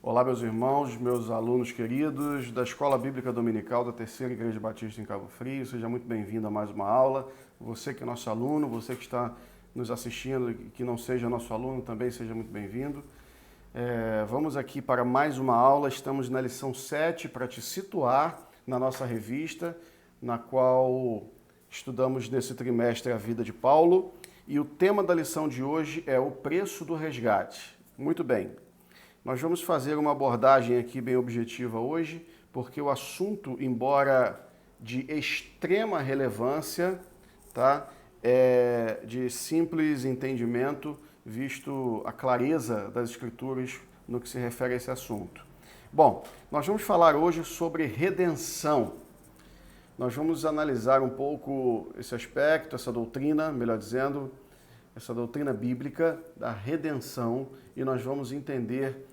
Olá, meus irmãos, meus alunos queridos da Escola Bíblica Dominical da Terceira Igreja Batista em Cabo Frio. Seja muito bem-vindo a mais uma aula. Você que é nosso aluno, você que está nos assistindo e que não seja nosso aluno, também seja muito bem-vindo. Vamos aqui para mais uma aula. Estamos na lição 7 para te situar na nossa revista, na qual estudamos nesse trimestre a vida de Paulo. E o tema da lição de hoje é o preço do resgate. Muito bem. Nós vamos fazer uma abordagem aqui bem objetiva hoje, porque o assunto, embora de extrema relevância, tá, é de simples entendimento, visto a clareza das Escrituras no que se refere a esse assunto. Bom, nós vamos falar hoje sobre redenção. Nós vamos analisar um pouco esse aspecto, essa doutrina, melhor dizendo, essa doutrina bíblica da redenção, e nós vamos entender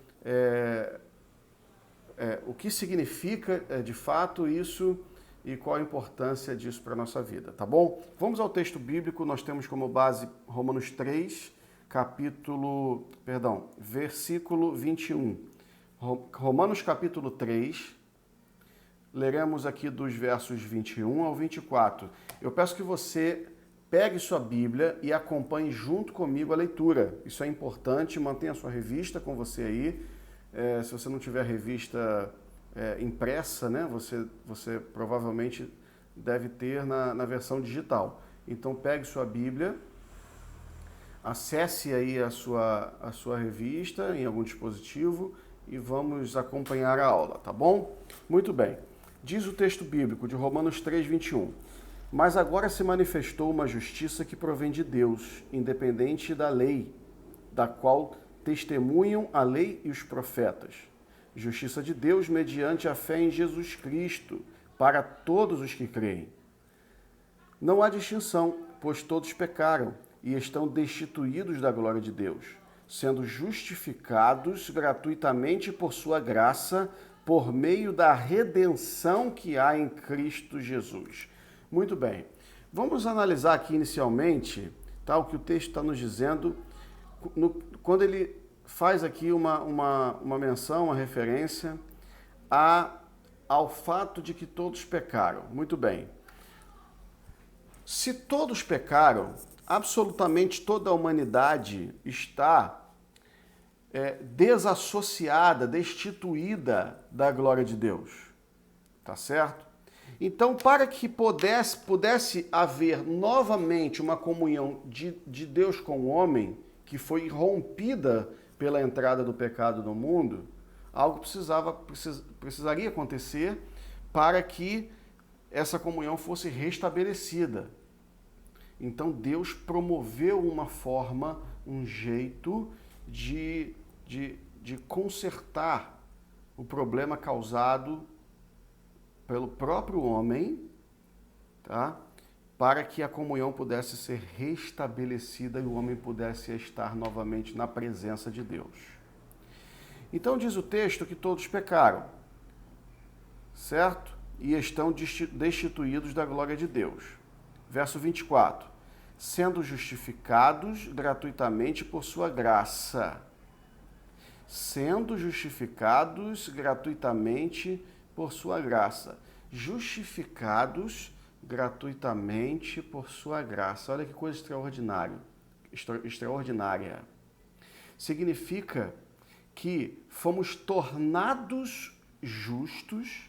o que significa de fato isso e qual a importância disso para a nossa vida, tá bom? Vamos ao texto bíblico. Nós temos como base Romanos 3, versículo 21. Romanos capítulo 3, leremos aqui dos versos 21 ao 24. Eu peço que você pegue sua Bíblia e acompanhe junto comigo a leitura. Isso é importante, mantenha a sua revista com você aí. Se você não tiver revista impressa, né, você provavelmente deve ter na versão digital. Então pegue sua Bíblia, acesse aí a sua revista em algum dispositivo e vamos acompanhar a aula, tá bom? Muito bem. Diz o texto bíblico de Romanos 3, 21. Mas agora se manifestou uma justiça que provém de Deus, independente da lei, da qual testemunham a lei e os profetas. Justiça de Deus mediante a fé em Jesus Cristo, para todos os que creem. Não há distinção, pois todos pecaram e estão destituídos da glória de Deus, sendo justificados gratuitamente por sua graça, por meio da redenção que há em Cristo Jesus. Muito bem. Vamos analisar aqui inicialmente, tá, o que o texto está nos dizendo, quando ele faz aqui uma menção, uma referência ao fato de que todos pecaram. Muito bem. Se todos pecaram, absolutamente toda a humanidade está desassociada, destituída da glória de Deus. Tá certo? Então, para que pudesse haver novamente uma comunhão de Deus com o homem, que foi rompida pela entrada do pecado no mundo, algo precisaria acontecer para que essa comunhão fosse restabelecida. Então Deus promoveu uma forma, um jeito de consertar o problema causado pelo próprio homem, tá? Para que a comunhão pudesse ser restabelecida e o homem pudesse estar novamente na presença de Deus. Então diz o texto que todos pecaram, certo? E estão destituídos da glória de Deus. Verso 24. Sendo justificados gratuitamente por sua graça. Sendo justificados gratuitamente por sua graça. Justificados gratuitamente por sua graça. Olha que coisa extraordinária. Significa que fomos tornados justos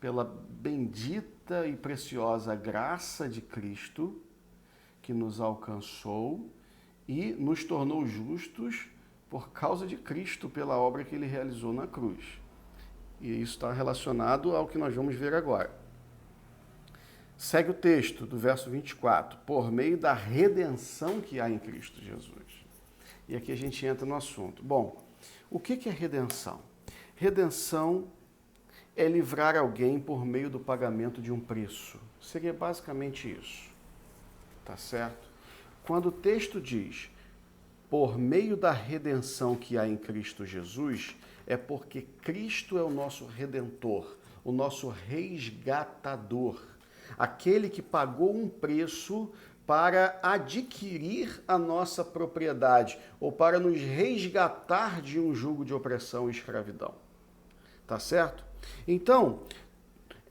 pela bendita e preciosa graça de Cristo, que nos alcançou e nos tornou justos por causa de Cristo, pela obra que ele realizou na cruz. E isso está relacionado ao que nós vamos ver agora. Segue o texto do verso 24, por meio da redenção que há em Cristo Jesus. E aqui a gente entra no assunto. Bom, o que é redenção? Redenção é livrar alguém por meio do pagamento de um preço. Seria basicamente isso, tá certo? Quando o texto diz, por meio da redenção que há em Cristo Jesus, é porque Cristo é o nosso redentor, o nosso resgatador. Aquele que pagou um preço para adquirir a nossa propriedade ou para nos resgatar de um jugo de opressão e escravidão. Tá certo? Então,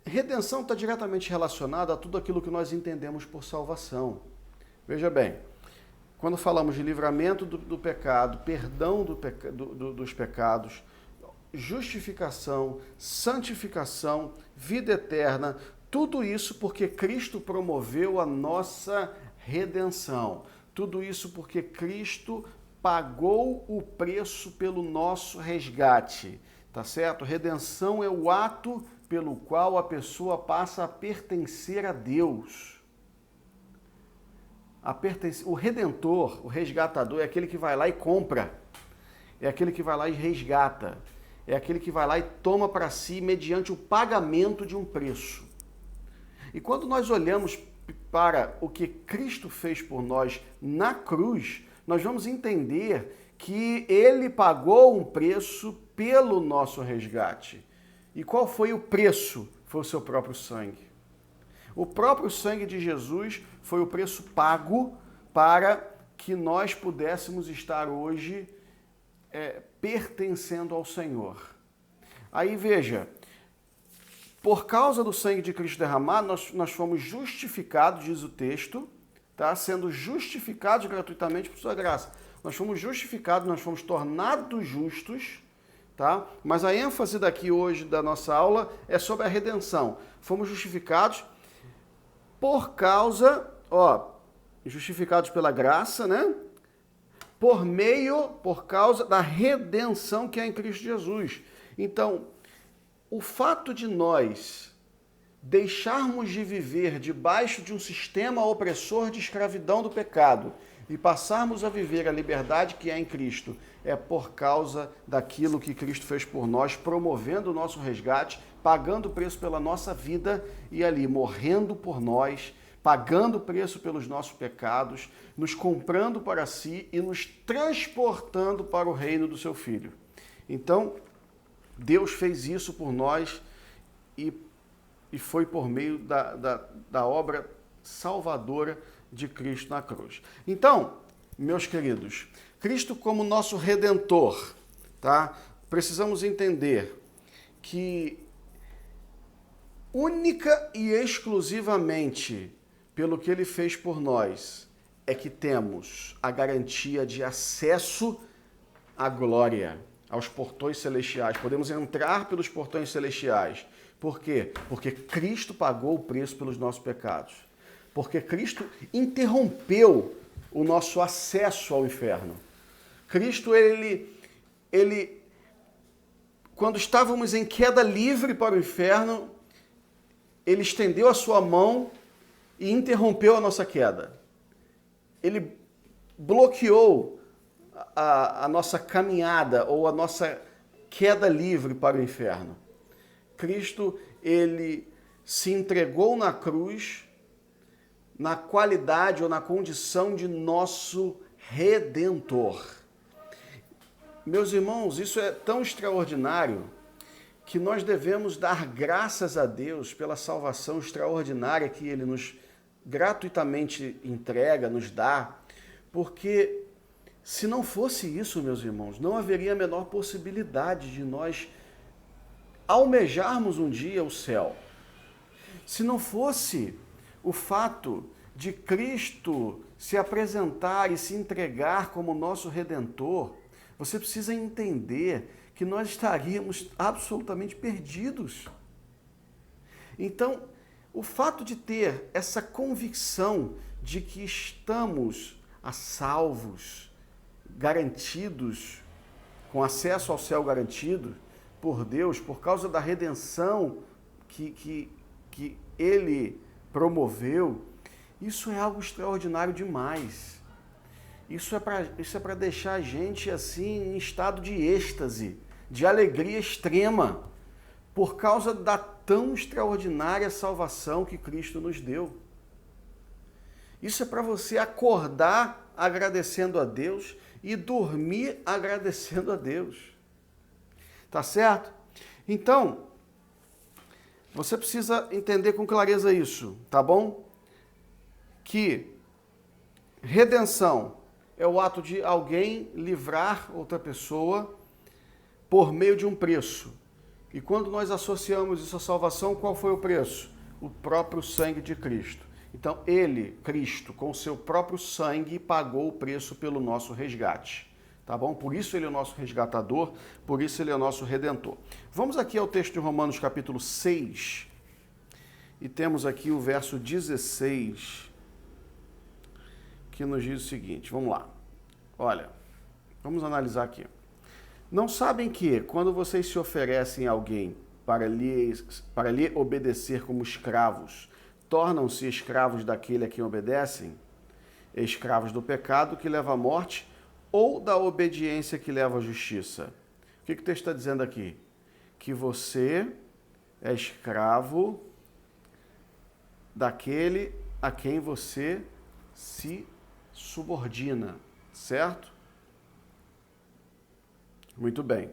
redenção está diretamente relacionada a tudo aquilo que nós entendemos por salvação. Veja bem, quando falamos de livramento do pecado, perdão dos pecados, justificação, santificação, vida eterna, tudo isso porque Cristo promoveu a nossa redenção. Tudo isso porque Cristo pagou o preço pelo nosso resgate. Tá certo? Redenção é o ato pelo qual a pessoa passa a pertencer a Deus. O redentor, o resgatador, é aquele que vai lá e compra. É aquele que vai lá e resgata. É aquele que vai lá e toma para si mediante o pagamento de um preço. E quando nós olhamos para o que Cristo fez por nós na cruz, nós vamos entender que ele pagou um preço pelo nosso resgate. E qual foi o preço? Foi o seu próprio sangue. O próprio sangue de Jesus foi o preço pago para que nós pudéssemos estar hoje pertencendo ao Senhor. Aí veja, por causa do sangue de Cristo derramado, nós fomos justificados, diz o texto, tá? Sendo justificados gratuitamente por sua graça. Nós fomos justificados, nós fomos tornados justos, tá? Mas a ênfase daqui hoje da nossa aula é sobre a redenção. Fomos justificados por causa, justificados pela graça, né? Por causa da redenção que é em Cristo Jesus. Então, o fato de nós deixarmos de viver debaixo de um sistema opressor de escravidão do pecado e passarmos a viver a liberdade que é em Cristo, é por causa daquilo que Cristo fez por nós, promovendo o nosso resgate, pagando o preço pela nossa vida e ali morrendo por nós, pagando o preço pelos nossos pecados, nos comprando para si e nos transportando para o reino do seu Filho. Então, Deus fez isso por nós e foi por meio da obra salvadora de Cristo na cruz. Então, meus queridos, Cristo como nosso Redentor, tá? Precisamos entender que única e exclusivamente pelo que Ele fez por nós é que temos a garantia de acesso à glória, aos portões celestiais. Podemos entrar pelos portões celestiais. Por quê? Porque Cristo pagou o preço pelos nossos pecados. Porque Cristo interrompeu o nosso acesso ao inferno. Cristo, ele quando estávamos em queda livre para o inferno, ele estendeu a sua mão e interrompeu a nossa queda. Ele bloqueou a nossa caminhada ou a nossa queda livre para o inferno. Cristo, ele se entregou na cruz na qualidade ou na condição de nosso Redentor. Meus irmãos, isso é tão extraordinário que nós devemos dar graças a Deus pela salvação extraordinária que Ele nos gratuitamente entrega, nos dá, porque se não fosse isso, meus irmãos, não haveria a menor possibilidade de nós almejarmos um dia o céu. Se não fosse o fato de Cristo se apresentar e se entregar como nosso Redentor, você precisa entender que nós estaríamos absolutamente perdidos. Então, o fato de ter essa convicção de que estamos a salvos, garantidos, com acesso ao céu garantido por Deus, por causa da redenção que Ele promoveu, isso é algo extraordinário demais. Isso é para deixar a gente assim em estado de êxtase, de alegria extrema, por causa da tão extraordinária salvação que Cristo nos deu. Isso é para você acordar agradecendo a Deus e dormir agradecendo a Deus. Tá certo? Então, você precisa entender com clareza isso, tá bom? Que Redenção é o ato de alguém livrar outra pessoa por meio de um preço. E quando nós associamos isso à salvação, qual foi o preço? O próprio sangue de Cristo. Então, ele, Cristo, com o seu próprio sangue, pagou o preço pelo nosso resgate. Tá bom? Por isso ele é o nosso resgatador, por isso ele é o nosso redentor. Vamos aqui ao texto de Romanos capítulo 6, e temos aqui o verso 16, que nos diz o seguinte, vamos lá. Olha, vamos analisar aqui. Não sabem que, quando vocês se oferecem a alguém para lhe obedecer como escravos, tornam-se escravos daquele a quem obedecem? Escravos do pecado que leva à morte ou da obediência que leva à justiça? O que o texto está dizendo aqui? Que você é escravo daquele a quem você se subordina, certo? Muito bem.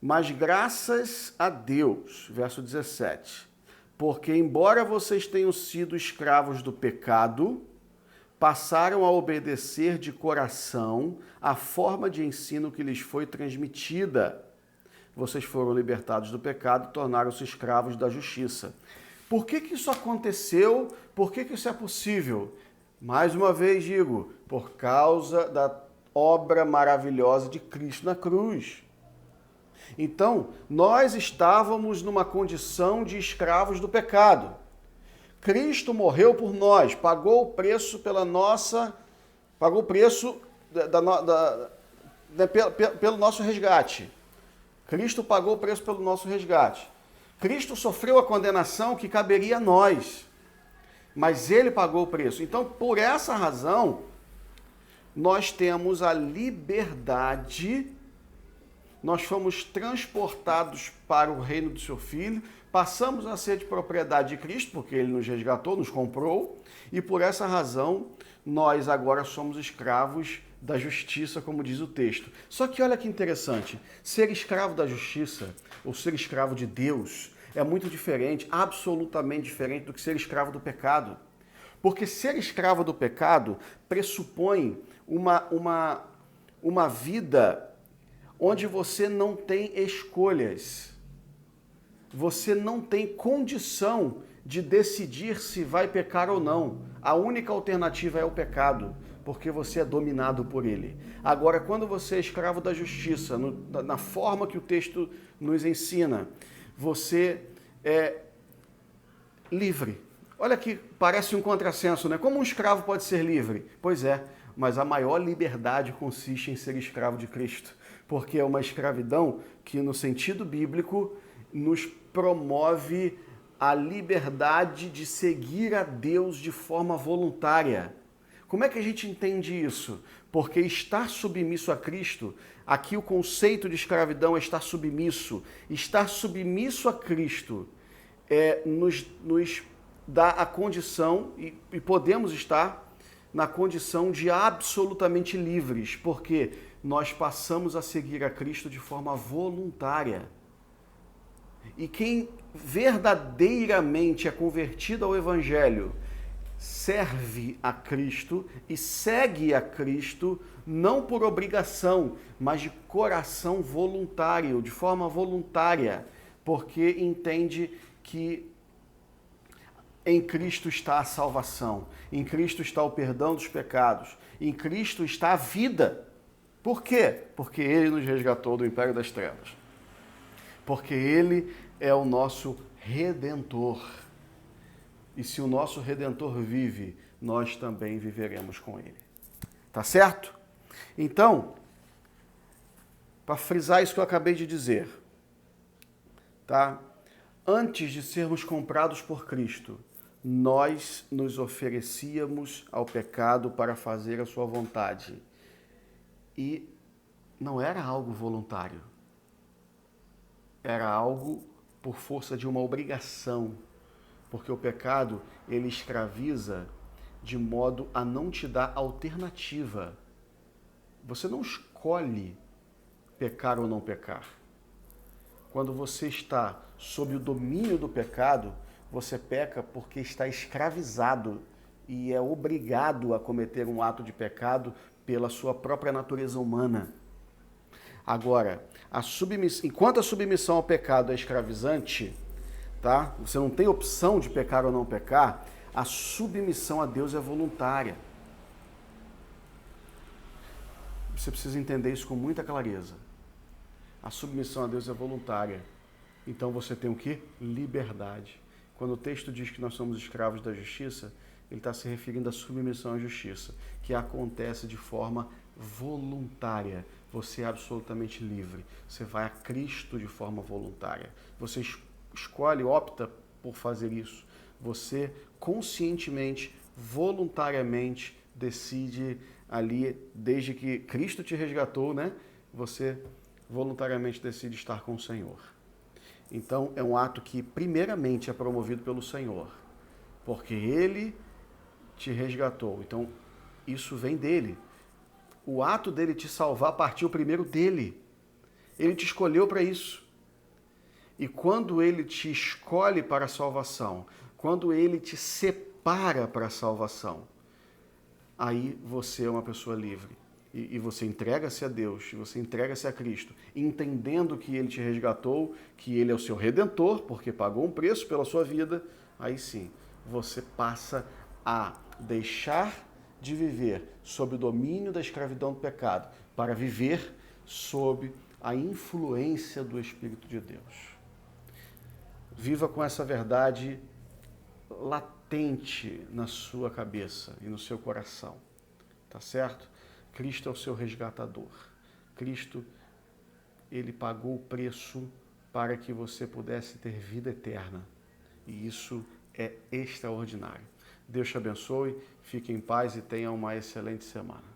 Mas graças a Deus, verso 17, porque embora vocês tenham sido escravos do pecado, passaram a obedecer de coração a forma de ensino que lhes foi transmitida. Vocês foram libertados do pecado e tornaram-se escravos da justiça. Por que isso aconteceu? Por que isso é possível? Mais uma vez digo, por causa da obra maravilhosa de Cristo na cruz. Então, nós estávamos numa condição de escravos do pecado. Cristo morreu por nós, pagou o preço pela nossa, pagou o preço pelo nosso resgate. Cristo pagou o preço pelo nosso resgate. Cristo sofreu a condenação que caberia a nós, mas ele pagou o preço. Então, por essa razão, nós temos a liberdade, nós fomos transportados para o reino do seu Filho, passamos a ser de propriedade de Cristo, porque ele nos resgatou, nos comprou, e por essa razão, nós agora somos escravos da justiça, como diz o texto. Só que olha que interessante, ser escravo da justiça, ou ser escravo de Deus, é muito diferente, absolutamente diferente do que ser escravo do pecado. Porque ser escravo do pecado pressupõe uma vida onde você não tem escolhas. Você não tem condição de decidir se vai pecar ou não. A única alternativa é o pecado, porque você é dominado por ele. Agora, quando você é escravo da justiça, na forma que o texto nos ensina, você é livre. Olha que parece um contrassenso, né? Como um escravo pode ser livre? Pois é, mas a maior liberdade consiste em ser escravo de Cristo, porque é uma escravidão que, no sentido bíblico, nos promove a liberdade de seguir a Deus de forma voluntária. Como é que a gente entende isso? Porque estar submisso a Cristo, aqui o conceito de escravidão é estar submisso. Estar submisso a Cristo nos dá a condição, e podemos estar na condição de absolutamente livres, porque nós passamos a seguir a Cristo de forma voluntária. E quem verdadeiramente é convertido ao Evangelho serve a Cristo e segue a Cristo não por obrigação, mas de coração voluntário, de forma voluntária, porque entende que em Cristo está a salvação, em Cristo está o perdão dos pecados, em Cristo está a vida. Por quê? Porque Ele nos resgatou do império das trevas. Porque Ele é o nosso Redentor. E se o nosso Redentor vive, nós também viveremos com Ele. Tá certo? Então, para frisar isso que eu acabei de dizer, tá? Antes de sermos comprados por Cristo, nós nos oferecíamos ao pecado para fazer a sua vontade. E não era algo voluntário. Era algo por força de uma obrigação. Porque o pecado, ele escraviza de modo a não te dar alternativa. Você não escolhe pecar ou não pecar. Quando você está sob o domínio do pecado, você peca porque está escravizado e é obrigado a cometer um ato de pecado pela sua própria natureza humana. Agora, enquanto a submissão ao pecado é escravizante, tá? Você não tem opção de pecar ou não pecar, a submissão a Deus é voluntária. Você precisa entender isso com muita clareza. A submissão a Deus é voluntária. Então você tem o quê? Liberdade. Quando o texto diz que nós somos escravos da justiça, ele está se referindo à submissão à justiça, que acontece de forma voluntária. Você é absolutamente livre. Você vai a Cristo de forma voluntária. Você escolhe, opta por fazer isso. Você conscientemente, voluntariamente decide ali, desde que Cristo te resgatou, né? Você voluntariamente decide estar com o Senhor. Então, é um ato que primeiramente é promovido pelo Senhor, porque Ele te resgatou. Então, isso vem dele. O ato dele te salvar partiu primeiro dele. Ele te escolheu para isso. E quando ele te escolhe para a salvação, quando ele te separa para a salvação, aí você é uma pessoa livre. E você entrega-se a Deus, você entrega-se a Cristo, entendendo que Ele te resgatou, que Ele é o seu Redentor, porque pagou um preço pela sua vida, aí sim, você passa a deixar de viver sob o domínio da escravidão do pecado, para viver sob a influência do Espírito de Deus. Viva com essa verdade latente na sua cabeça e no seu coração, tá certo? Cristo é o seu resgatador. Cristo, ele pagou o preço para que você pudesse ter vida eterna. E isso é extraordinário. Deus te abençoe, fique em paz e tenha uma excelente semana.